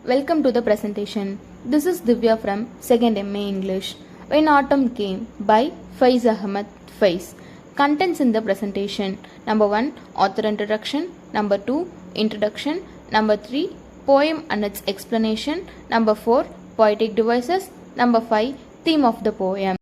Welcome to the presentation. This is Divya from 2nd MA English. When Autumn Came by Faiz Ahmed Faiz. Contents in the presentation. Number 1. Author introduction. Number 2. Introduction. Number 3. Poem and its explanation. Number 4. Poetic devices. Number 5. Theme of the poem.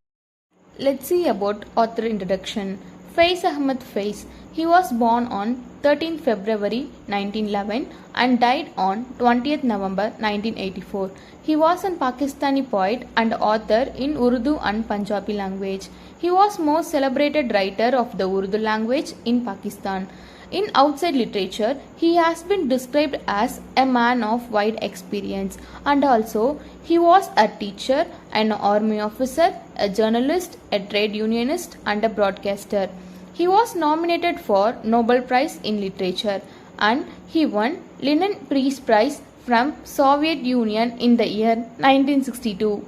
Let's see about author introduction. Faiz Ahmed Faiz. He was born on 13 February 1911 and died on 20th November 1984. He was a Pakistani poet and author in Urdu and Punjabi language. He was most celebrated writer of the Urdu language in Pakistan. In outside literature, he has been described as a man of wide experience, and also he was a teacher, an army officer, a journalist, a trade unionist and a broadcaster. He was nominated for Nobel Prize in Literature and he won Lenin Peace Prize from Soviet Union in the year 1962.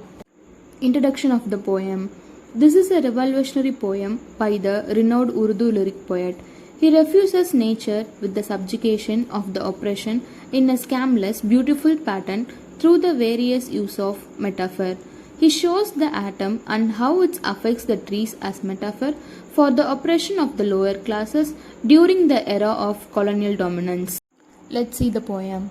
Introduction of the poem. This is a revolutionary poem by the renowned Urdu lyric poet. He refuses nature with the subjugation of the oppression in a scamless, beautiful pattern through the various use of metaphor. He shows the atom and how it affects the trees as metaphor for the oppression of the lower classes during the era of colonial dominance. Let's see the poem.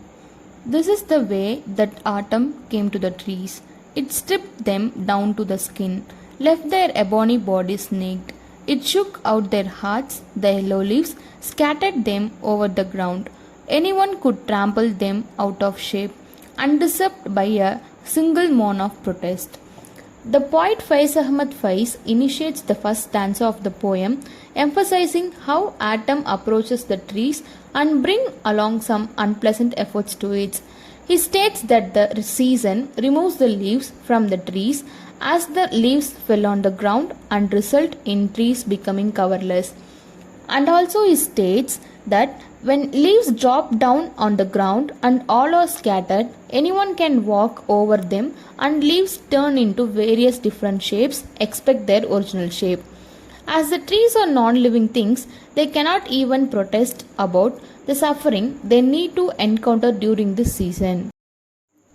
This is the way that autumn came to the trees. It stripped them down to the skin, left their ebony bodies naked. It shook out their hearts, the yellow leaves, scattered them over the ground. Anyone could trample them out of shape, undisturbed by a single moan of protest. The poet Faiz Ahmed Faiz initiates the first stanza of the poem, emphasizing how autumn approaches the trees and bring along some unpleasant efforts to it. He states that the season removes the leaves from the trees as the leaves fell on the ground and result in trees becoming coverless. And also he states that when leaves drop down on the ground and all are scattered, anyone can walk over them and leaves turn into various different shapes except their original shape. As the trees are non-living things, they cannot even protest about the suffering they need to encounter during this season.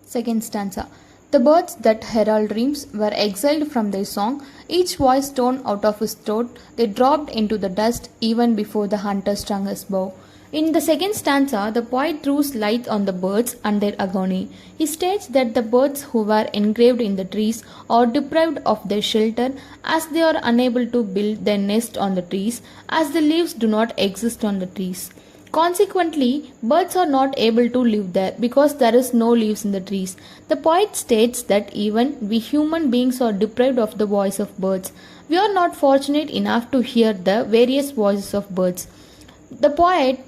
Second stanza. The birds that herald dreams were exiled from their song, each voice torn out of his throat. They dropped into the dust even before the hunter strung his bow. In the second stanza, the poet throws light on the birds and their agony. He states that the birds who were engraved in the trees are deprived of their shelter as they are unable to build their nest on the trees as the leaves do not exist on the trees. Consequently, birds are not able to live there because there is no leaves in the trees. The poet states that even we human beings are deprived of the voice of birds. We are not fortunate enough to hear the various voices of birds. The poet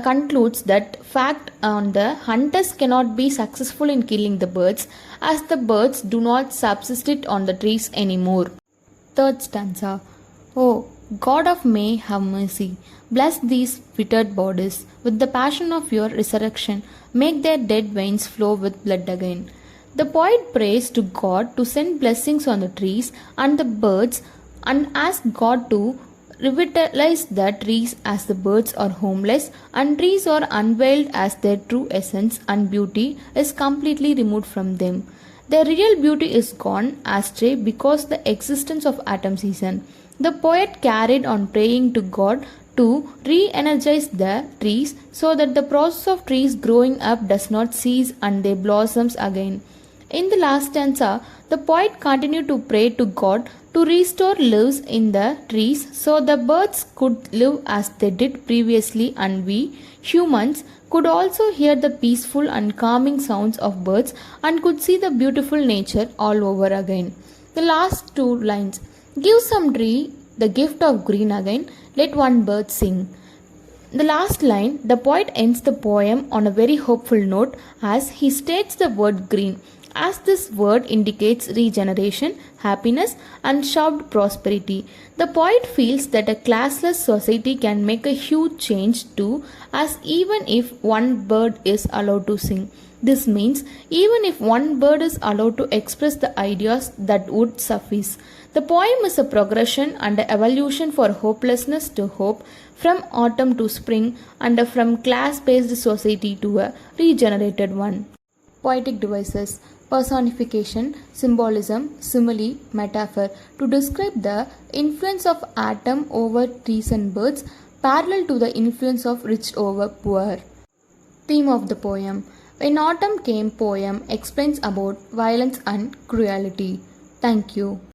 concludes that fact on the hunters cannot be successful in killing the birds as the birds do not subsist on the trees anymore. Third stanza. Oh, God of May, have mercy. Bless these withered bodies with the passion of your resurrection. Make their dead veins flow with blood again. The poet prays to God to send blessings on the trees and the birds and asks God to revitalize the trees as the birds are homeless and trees are unveiled as their true essence and beauty is completely removed from them. Their real beauty is gone astray because the existence of autumn season. The poet carried on praying to God to re-energize the trees so that the process of trees growing up does not cease and they blossoms again. In the last stanza, the poet continued to pray to God to restore leaves in the trees so the birds could live as they did previously and we, humans, could also hear the peaceful and calming sounds of birds and could see the beautiful nature all over again. The last two lines. Give some tree the gift of green again, let one bird sing. The last line, the poet ends the poem on a very hopeful note as he states the word green, as this word indicates regeneration, happiness and shouted prosperity. The poet feels that a classless society can make a huge change too, as even if one bird is allowed to sing. This means even if one bird is allowed to express the ideas, that would suffice. The poem is a progression and an evolution for hopelessness to hope, from autumn to spring, and from class-based society to a regenerated one. poetic devices, personification, symbolism, simile, metaphor to describe the influence of atom over trees and birds parallel to the influence of rich over poor. Theme of the poem. When Autumn Came poem explains about violence and cruelty. Thank you.